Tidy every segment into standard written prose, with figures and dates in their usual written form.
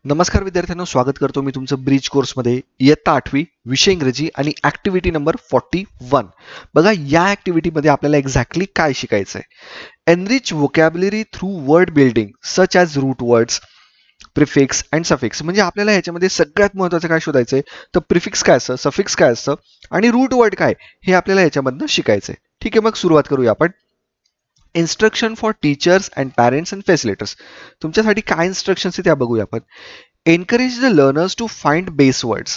नमस्कार विद्यार्थ्यांनो, स्वागत करतो मी तुमचं ब्रिज कोर्समध्ये. इयत्ता 8वी विषय इंग्रजी आणि ॲक्टिव्हिटी नंबर 41. बघा, या ॲक्टिव्हिटीमध्ये आपल्याला एक्झॅक्टली काय शिकायचं आहे. Enrich vocabulary through word building such as root words, prefix and suffix. म्हणजे आपल्याला ह्याच्यामध्ये सगळ्यात महत्त्वाचं काय शोधायचं आहे, तर प्रिफिक्स काय असतं, सफिक्स काय असतं आणि रूट वर्ड काय, हे आपल्याला ह्याच्यामधनं शिकायचं आहे. ठीक आहे, मग सुरुवात करूया आपण. Instruction for teachers and parents and facilitators. तुमच्यासाठी काय इन्स्ट्रक्शन्स आहे त्या बघूया आपण. Encourage the learners to find base words.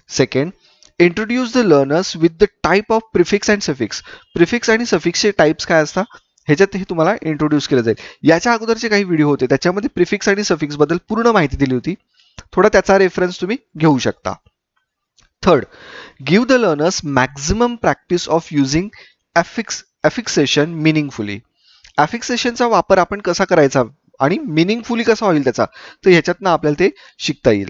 Second, introduce the learners with the type of prefix and suffix. Prefix आणि suffix चे टाइप्स काय असतात ह्याच्यात हे तुम्हाला इंट्रोड्यूस केलं जाईल. याच्या अगोदरचे काही व्हिडिओ होते त्याच्यामध्ये प्रिफिक्स आणि सफिक्स बद्दल पूर्ण माहिती दिली होती. थोडा त्याचा रेफरन्स तुम्ही घेऊ शकता. Third, give the learners maximum practice of using affixation meaningfully. affixationचा वापर आपण कसा करायचा आणि मिनिंगफुली कसा होईल त्याचा, तर ह्याच्यातनं आपल्याला ते शिकता येईल.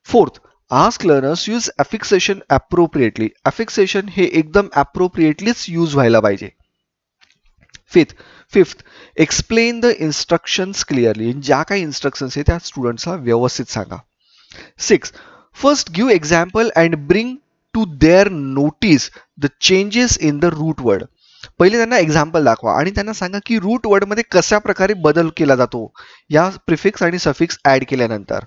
Fourth, ask learners use affixation appropriately. affixation हे एकदम appropriatelyच यूज व्हायला पाहिजे. Fifth, explain the instructions clearly. ज्या काही इन्स्ट्रक्शन्स आहेत त्या स्टुडंट्सला व्यवस्थित सांगा. Six, first give example and bring to their notice the changes in the root word. पहिले त्यांना एक्झाम्पल दाखवा आणि त्यांना सांगा की रूट वर्डमध्ये कशा प्रकारे बदल केला जातो या प्रिफिक्स आणि सफिक्स ऍड केल्यानंतर.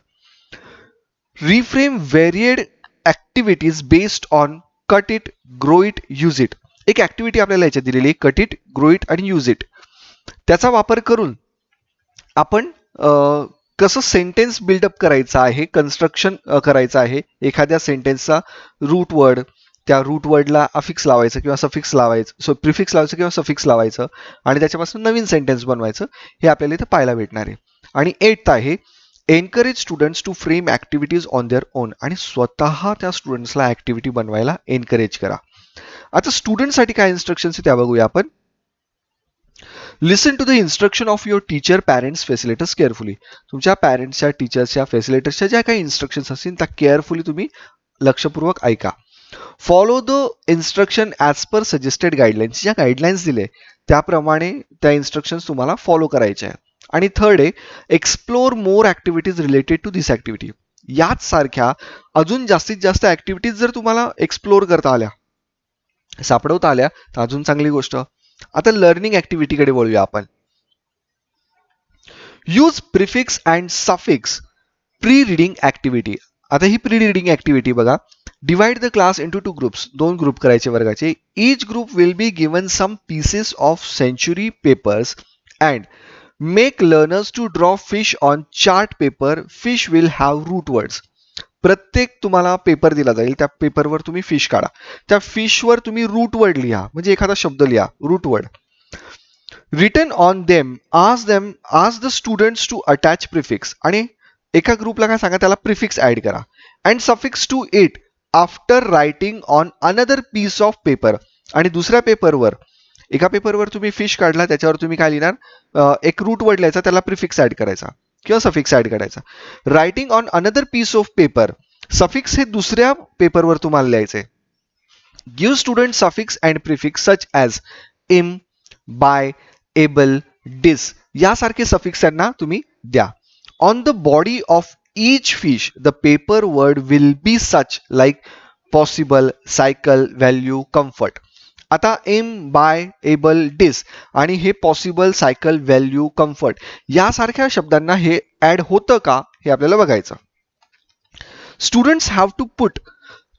Reframe varied activities based on cut it, grow it, use it. एक ऍक्टिव्हिटी आपल्याला याच्यात दिलेली आहे, कट इट, ग्रो इट आणि यूज इट. त्याचा वापर करून आपण कसं सेंटेन्स बिल्डअप करायचं आहे, कन्स्ट्रक्शन करायचं आहे एखाद्या सेंटेन्सचा. रूट वर्ड, त्या रूट वर्डला अफिक्स लावायचं किंवा सफिक्स लावायचं, प्रिफिक्स लावायचं किंवा सफिक्स लावायचं आणि त्याच्यापासून नवीन सेंटेन्स बनवायचं, हे आपल्याला इथं पाहायला भेटणार आहे. आणि एट्थ आहे, encourage students to frame activities on their own. आणि स्वतः त्या स्टुडंट्सला ऍक्टिव्हिटी बनवायला एनकरेज करा. आता स्टुडंटसाठी काय इन्स्ट्रक्शन्स आहे त्या बघूया आपण. Listen to the instruction of your teacher, parents, facilitators carefully. तुमच्या पॅरेंट्सच्या, टीचर्सच्या, फॅसिलिटर्सच्या ज्या काही इन्स्ट्रक्शन्स असतील त्या केअरफुली तुम्ही लक्षपूर्वक ऐका. Follow the instruction as per suggested guidelines. ज्या गाईडलाईन्स दिले त्याप्रमाणे त्या इन्स्ट्रक्शन्स तुम्हाला फॉलो करायच्या आहे. आणि थर्ड आहे, explore more activities related to this activity. याच सारख्या अजून जास्तीत जास्त ॲक्टिव्हिटीज जर तुम्हाला एक्सप्लोर करता आल्या, सापडवता आल्या, तर अजून चांगली गोष्ट. आता लर्निंग ॲक्टिव्हिटीकडे वळूया आपण. Use prefix and suffix pre reading activity. आता ही प्री रिडिंग ॲक्टिव्हिटी बघा. Divide the class into two groups. दोन ग्रुप करायचे वर्गाचे. Each group will be given some pieces of century papers and make learners to draw fish on chart paper. Fish will have root words. प्रत्येक तुम्हाला paper दिला जाईल, त्या पेपरवर तुम्ही फिश काढा, त्या फिशवर तुम्ही रूट वर्ड लिहा, म्हणजे एखादा शब्द लिहा, root word. Written on them, ask the students to attach prefix. आणि एका ग्रुपला काय सांगा, त्याला प्रिफिक्स ऍड करा. And suffix to it after writing on another piece of paper. आणि दुसऱ्या पेपरवर, एका पेपरवर तुम्ही फिश काढला, त्याच्यावर तुम्ही काय लिहिणार, एक रूट वर्ड लिहायचा, त्याला प्रिफिक्स ऍड करायचा किंवा सफिक्स ऍड करायचा. Writing on another piece of paper, suffix हे दुसऱ्या पेपरवर तुम्हाला लिहायचे. Give student suffix and prefix such as im, bi, able, dis यासारखे सफिक्स त्यांना तुम्ही द्या. On the body of each fish the paper word will be such like possible, cycle, value, comfort. आता एम, बाय, एबल, डिस आणि हे possible, cycle, value, comfort यासारख्या शब्दांना हे ऍड होतं का, हे आपल्याला बघायचं. Students have to put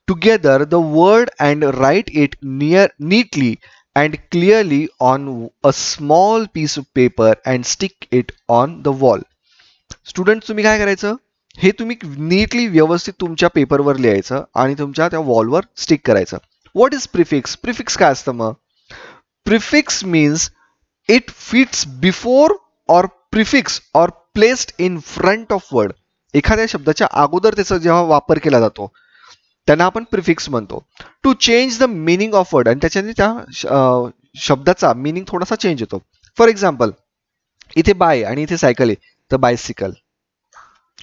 together the word and write it neatly and clearly on a small piece of paper and stick it on the wall. Student तुम्ही काय करायचं, हे तुम्ही नीटली व्यवस्थित तुमच्या पेपरवर लिहायचं आणि तुमच्या त्या वॉलवर स्टिक करायचं. What is prefix? प्रिफिक्स काय असतं मग? Prefix means it fits before or prefix or placed in front of word. एखाद्या शब्दाच्या अगोदर त्याचा जेव्हा वापर केला जातो त्यांना आपण प्रिफिक्स म्हणतो. To change the meaning of word, आणि त्याच्याने त्या शब्दाचा मिनिंग थोडासा चेंज होतो. फॉर एक्झाम्पल, इथे बाय आणि इथे सायकल आहे, तर बायसिकल.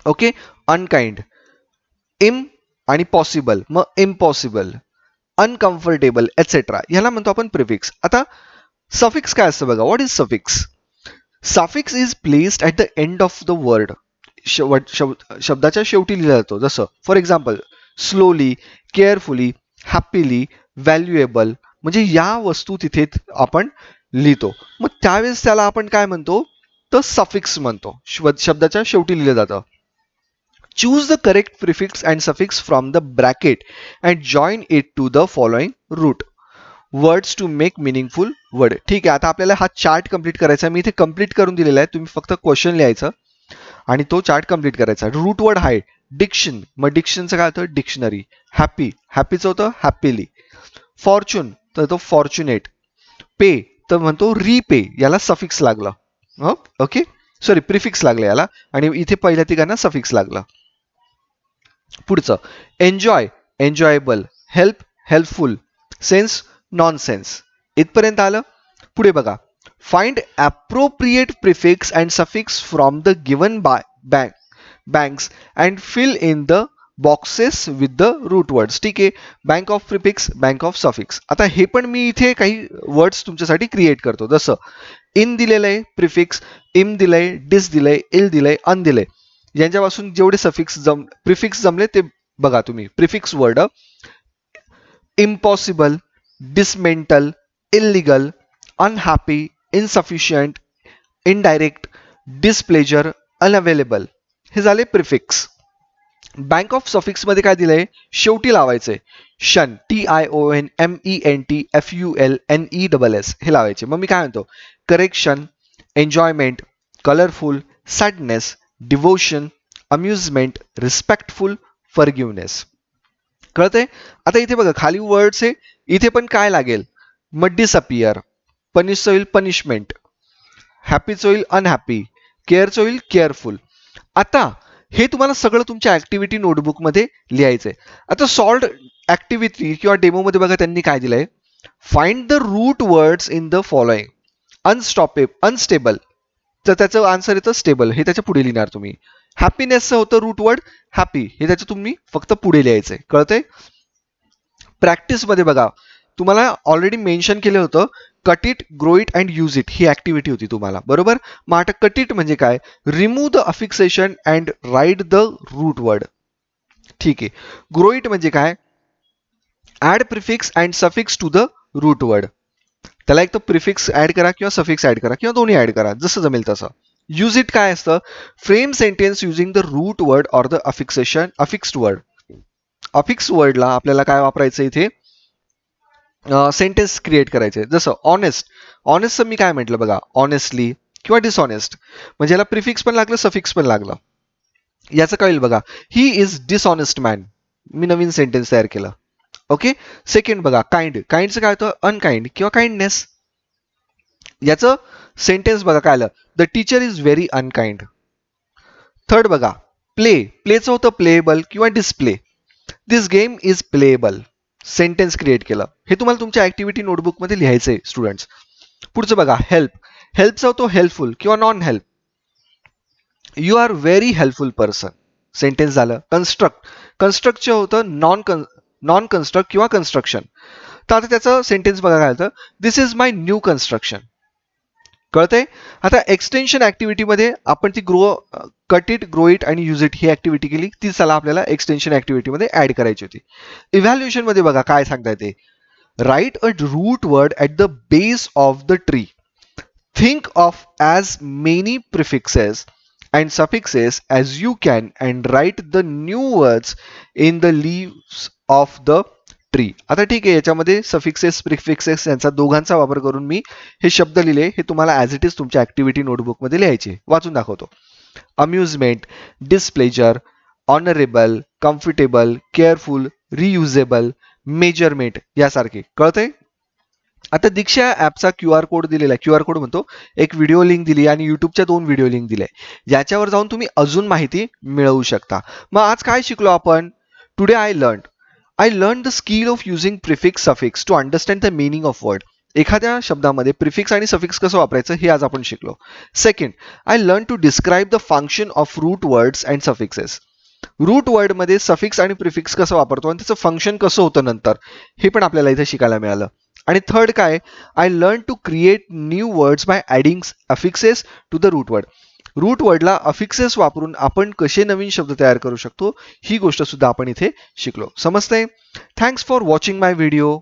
ओके. अनकाइंड, इम आणि पॉसिबल, मग इम्पॉसिबल, अनकम्फर्टेबल एटसेट्रा, याला म्हणतो आपण प्रिफिक्स. आता सफिक्स काय असतं बघा. What is suffix? Suffix is placed at the end of the word. शब्दाच्या शेवटी लिहिला जातो. जसं for example slowly, carefully, happily, valuable, म्हणजे या वस्तू तिथे आपण लिहितो. मग त्यावेळेस त्याला आपण काय म्हणतो, तर सफिक्स म्हणतो. शब्दाच्या शेवटी लिहिलं जातं. Choose the correct prefix and suffix from the bracket and join it to the following root words to make meaningful word. ठीक आहे, आता आपल्याला हा चार्ट कंप्लीट करायचा. मी इथे कंप्लीट करून दिलेला आहे. तुम्ही फक्त क्वेश्चन लिहायचं आणि तो चार्ट कंप्लीट करायचा. रूट वर्ड आहे डिक्शन, मग डिक्शनचं काय होतं, डिक्शनरी. हॅपी, हॅपीचं होतं हॅपीली. फॉर्च्यून तर तो फॉर्च्युनेट. पे तर म्हणतो रीपे, याला सफिक्स लागला. ओके, सॉरी प्रिफिक्स लागलं याला, आणि इथे पहिल्या तिघांना सफिक्स लागला. पुढचं enjoy, enjoyable. Help, helpful. Sense, nonsense. इथपर्यंत आलं. पुढे बघा, find appropriate prefix and suffix from the given banks and fill in the boxes with the root words. ठीक आहे, bank of prefix, bank of suffix. आता हे पण मी इथे काही वर्ड्स तुमच्यासाठी क्रिएट करतो. जसं इन दिलेलं आहे प्रिफिक्स, इम दिलंय, डिस दिलंय, इल दिलंय, अन दिलंय. यांच्यापासून जेवढे सफिक्स प्रिफिक्स जमले ते बघा तुम्ही. Prefix word impossible, dismantle, illegal, unhappy, insufficient, indirect, displeasure, unavailable. हे झाले प्रिफिक्स. बँक ऑफ सफिक्स मध्ये काय दिलंय, शेवटी लावायचंय. शन, TION, MENT, FULNESS हे लावायचे. मग मी काय म्हणतो, correction, enjoyment, colourful, sadness, devotion, amusement, respectful, forgiveness. कळतंय. आता इथे बघा खाली वर्ड्स आहे, इथे पण काय लागेल, मग डिसअपियर, पनिशचं होईल पनिशमेंट, हॅपीचं होईल अनहॅपी, केअरचं होईल केअरफुल. आता हे तुम्हाला सगळं तुमच्या ऍक्टिव्हिटी नोटबुक मध्ये लिहायचंय. आता सॉल्ड ऍक्टिव्हिटी किंवा डेमो मध्ये बघा त्यांनी काय दिलंय, find the root words in the following. Unstable तर त्याचं आन्सर येतं स्टेबल, हे त्याच्या पुढे लिहिणार तुम्ही. हॅपीनेसचं होतं रूट वर्ड हॅपी, हे त्याचं तुम्ही फक्त पुढे लिहायचंय. कळतंय. प्रॅक्टिस मध्ये बघा तुम्हाला ऑलरेडी मेन्शन केलं होतं, cut it, grow it and use it, ही ऍक्टिव्हिटी होती तुम्हाला, बरोबर. मग आता कट इट म्हणजे काय, remove the affixation and write the root word. ठीक आहे. ग्रो इट म्हणजे काय, add prefix and suffix to the root word. त्याला एक तर प्रिफिक्स ऍड करा किंवा सफिक्स ऍड करा किंवा दोन्ही ऍड करा, जसं जमेल तसं. यूज इट काय असतं, frame sentence using the root word or the affixed word. Affix वर्डला आपल्याला काय वापरायचं इथे, सेंटेन्स क्रिएट करायचे. जसं ऑनेस्ट, ऑनेस्टचं मी काय म्हटलं बघा, ऑनेस्टली किंवा डिसऑनेस्ट, म्हणजे याला प्रिफिक्स पण लागलं सफिक्स पण लागलं. याचं कळेल बघा, he is dishonest man, me Naveen sentence तयार केलं. ओके. सेकंड बघा, काइंड, काइंडचं काय होतं अनकाइंड किंवा काइंडनेस. याचं सेंटेन्स बघा काय आलं, the teacher is very unkind. Third बघा, प्ले, प्लेचं होतं प्लेएबल किंवा display. This game is playable, sentence create केलं. हे तुम्हाला तुमच्या ऍक्टिव्हिटी नोटबुक मध्ये लिहायचंय स्टुडंट्स. पुढचं बघा, हेल्प, हेल्पचा होतो हेल्पफुल किंवा non help. You are very helpful person, sentence झालं. कन्स्ट्रक्ट, कन्स्ट्रक्टचं होतं नॉन कन्स्ट्रक्ट किंवा कन्स्ट्रक्शन. तर आता त्याचं सेंटेन्स बघा काय होतं, दिस इज माय न्यू कन्स्ट्रक्शन. कळतंय. आता एक्सटेन्शन ऍक्टिव्हिटीमध्ये आपण ती कट इट, ग्रो इट आणि यूज इट ही ऍक्टिव्हिटी केली, ती चला आपल्याला एक्सटेन्शन ऍक्टिव्हिटीमध्ये ऍड करायची होती. इव्हॅल्युएशन मध्ये बघा काय सांगता येते, right a route word at the base of the tree. Think of as many prefixes and suffixes as you can and write the new words in the leaves of the tree. आता ठीक आहे, याच्यामध्ये suffixes prefixes यांचा दोघांचा वापर करून मी हे शब्द लिहिले, हे तुम्हाला ॲज इट इज तुमच्या ऍक्टिव्हिटी नोटबुक मध्ये लिहायचे. वाचून दाखवतो. Amusement, displeasure, honourable, comfortable, careful, reusable, measurement यासारखे. कळतंय. आता दीक्षा ॲपचा QR कोड दिलेला आहे, QR कोड म्हणतो, एक व्हिडिओ लिंक दिली आणि युट्यूबच्या 2 व्हिडिओ लिंक दिले, याच्यावर जाऊन तुम्ही अजून माहिती मिळवू शकता. मग आज काय शिकलो आपण, today I learn the skill of using prefix suffix to understand the meaning of word. एखाद्या शब्दामध्ये प्रिफिक्स आणि सफिक्स कसं वापरायचं हे आज आपण शिकलो. Second, I learn to describe the function of root words and suffixes. Root वर्डमध्ये सफिक्स आणि प्रिफिक्स कसं वापरतो आणि त्याचं फंक्शन कसं होतं नंतर, हे पण आपल्याला इथे शिकायला मिळालं. आणि थर्ड काय, I learn to create new words by adding affixes to the root word. Root वर्डला अफिक्सेस वापरून आपण कसे नवीन शब्द तयार करू शकतो ही गोष्ट सुद्धा आपण इथे शिकलो. समजतंय? Thanks for watching my video.